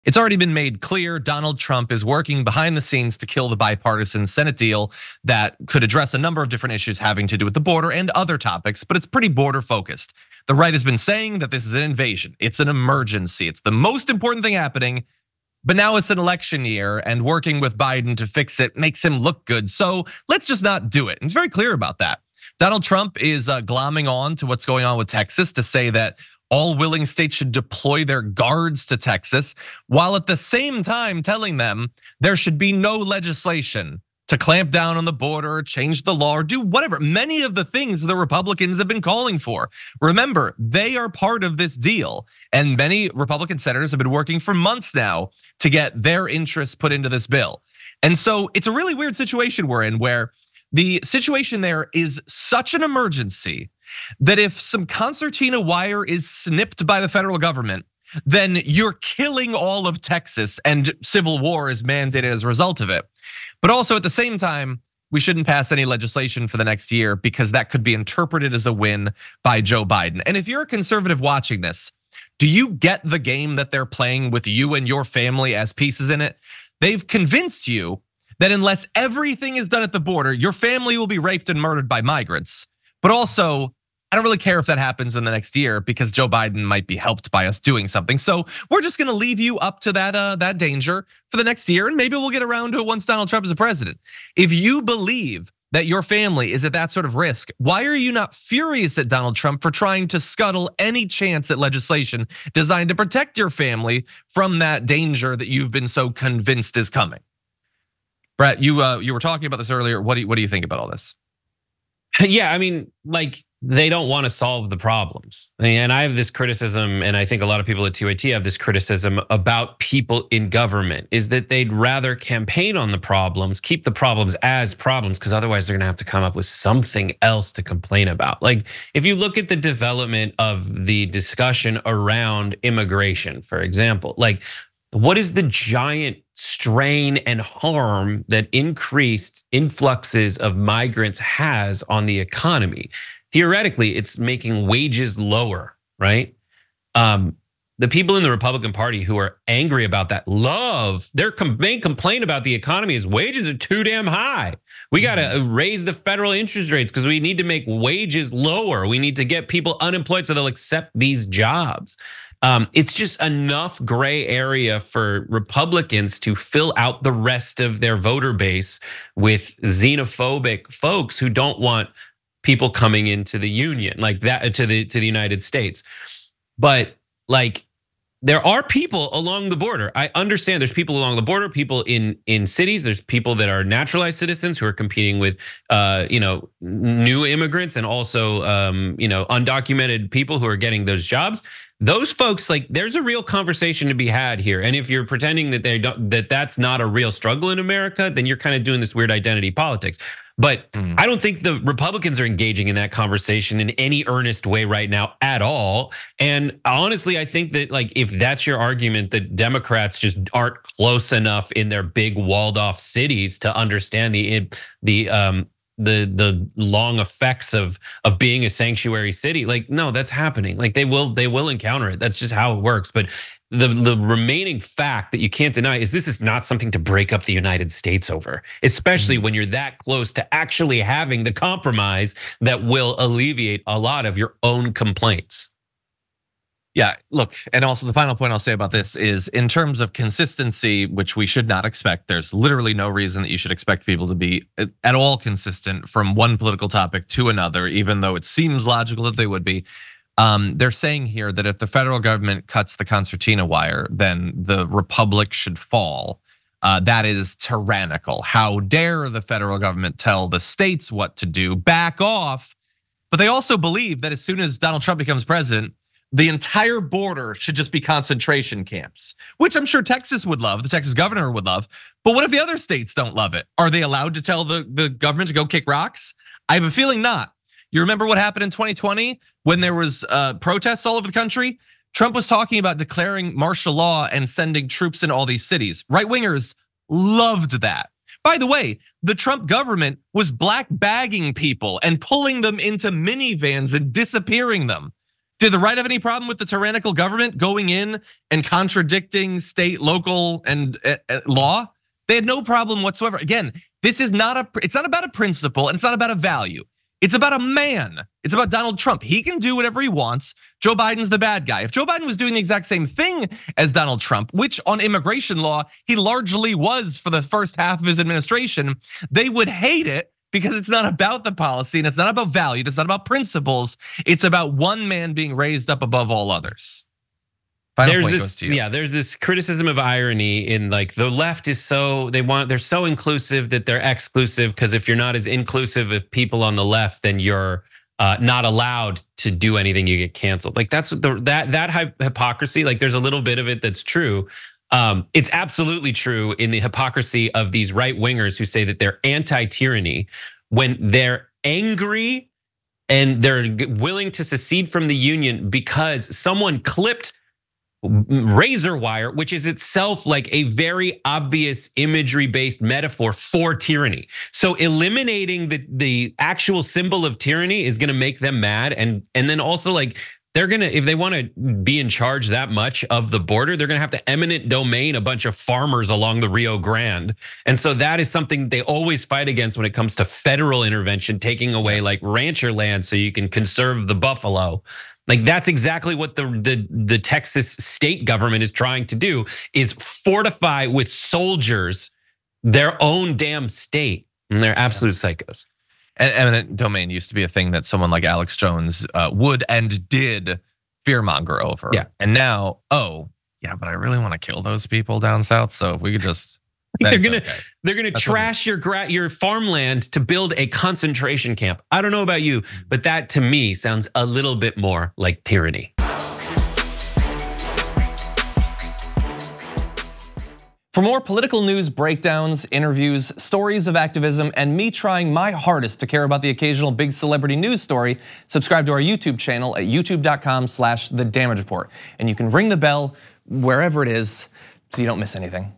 It's already been made clear Donald Trump is working behind the scenes to kill the bipartisan Senate deal that could address a number of different issues having to do with the border and other topics, but it's pretty border focused. The right has been saying that this is an invasion. It's an emergency. It's the most important thing happening, but now it's an election year and working with Biden to fix it makes him look good. So let's just not do it. And he's very clear about that. Donald Trump is glomming on to what's going on with Texas to say that all willing states should deploy their guards to Texas, while at the same time telling them there should be no legislation to clamp down on the border, change the law, or do whatever. Many of the things the Republicans have been calling for. Remember, they are part of this deal, and many Republican senators have been working for months now to get their interests put into this bill. And so it's a really weird situation we're in, where the situation there is such an emergency that if some concertina wire is snipped by the federal government, then you're killing all of Texas and civil war is mandated as a result of it. But also at the same time, we shouldn't pass any legislation for the next year because that could be interpreted as a win by Joe Biden. And if you're a conservative watching this, do you get the game that they're playing with you and your family as pieces in it? They've convinced you that unless everything is done at the border, your family will be raped and murdered by migrants. But also, I don't really care if that happens in the next year because Joe Biden might be helped by us doing something. So we're just gonna leave you up to that danger for the next year, and maybe we'll get around to it once Donald Trump is the president. If you believe that your family is at that sort of risk, why are you not furious at Donald Trump for trying to scuttle any chance at legislation designed to protect your family from that danger that you've been so convinced is coming? Brett, you were talking about this earlier. What do you think about all this? Yeah, I mean, like, they don't want to solve the problems. And I have this criticism, and I think a lot of people at TYT have this criticism about people in government, is that they'd rather campaign on the problems, keep the problems as problems, because otherwise they're gonna have to come up with something else to complain about. Like, if you look at the development of the discussion around immigration, for example, like, what is the giant strain and harm that increased influxes of migrants has on the economy? Theoretically, it's making wages lower, right? The people in the Republican Party who are angry about that their main complaint about the economy is wages are too damn high. We gotta raise the federal interest rates because we need to make wages lower. We need to get people unemployed so they'll accept these jobs. It's just enough gray area for Republicans to fill out the rest of their voter base with xenophobic folks who don't want people coming into the union like that, to the United States. But like, there are people along the border. I understand there's people along the border, people in cities. There's people that are naturalized citizens who are competing with new immigrants and also undocumented people who are getting those jobs. Those folks, like, there's a real conversation to be had here. And if you're pretending that that's not a real struggle in America, then you're kind of doing this weird identity politics. But I don't think the Republicans are engaging in that conversation in any earnest way right now at all. And honestly, I think that, like, if that's your argument, that Democrats just aren't close enough in their big walled off cities to understand the long effects of being a sanctuary city, like, no, that's happening. Like, they will encounter it. That's just how it works. But the remaining fact that you can't deny is this is not something to break up the United States over, especially when you're that close to actually having the compromise that will alleviate a lot of your own complaints. Yeah, look, and also the final point I'll say about this is in terms of consistency, which we should not expect, there's literally no reason that you should expect people to be at all consistent from one political topic to another, even though it seems logical that they would be. They're saying here that if the federal government cuts the concertina wire, then the republic should fall. That is tyrannical. How dare the federal government tell the states what to do? Back off. But they also believe that as soon as Donald Trump becomes president, the entire border should just be concentration camps, which I'm sure Texas would love, the Texas governor would love. But what if the other states don't love it? Are they allowed to tell the government to go kick rocks? I have a feeling not. You remember what happened in 2020 when there was protests all over the country? Trump was talking about declaring martial law and sending troops in all these cities. Right-wingers loved that. By the way, the Trump government was black bagging people and pulling them into minivans and disappearing them. Did the right have any problem with the tyrannical government going in and contradicting state, local, and law? They had no problem whatsoever. Again, it's not about a principle and it's not about a value. It's about a man. It's about Donald Trump. He can do whatever he wants. Joe Biden's the bad guy. If Joe Biden was doing the exact same thing as Donald Trump, which on immigration law, he largely was for the first half of his administration, they would hate it because it's not about the policy and it's not about value. It's not about principles. It's about one man being raised up above all others. There's this criticism of irony in like the left is they're so inclusive that they're exclusive, because if you're not as inclusive of people on the left, then you're not allowed to do anything, you get canceled. Like that's what that hypocrisy, like there's a little bit of it that's true. It's absolutely true in the hypocrisy of these right wingers who say that they're anti-tyranny when they're angry and they're willing to secede from the union because someone clipped razor wire, which is itself like a very obvious imagery-based metaphor for tyranny. So eliminating the actual symbol of tyranny is gonna make them mad. And then also like, they're gonna, if they wanna be in charge that much of the border, they're gonna have to eminent domain a bunch of farmers along the Rio Grande. And so that is something they always fight against when it comes to federal intervention, taking away like rancher land so you can conserve the buffalo. Like that's exactly what the Texas state government is trying to do, is fortify with soldiers their own damn state. And they're absolute psychos. And eminent domain used to be a thing that someone like Alex Jones would and did fearmonger over. Yeah. And now, oh, yeah, but I really want to kill those people down south. So if we could just, they're gonna trash your farmland to build a concentration camp. I don't know about you, but that to me sounds a little bit more like tyranny. For more political news breakdowns, interviews, stories of activism, and me trying my hardest to care about the occasional big celebrity news story, subscribe to our YouTube channel at youtube.com/thedamagereport. And you can ring the bell wherever it is so you don't miss anything.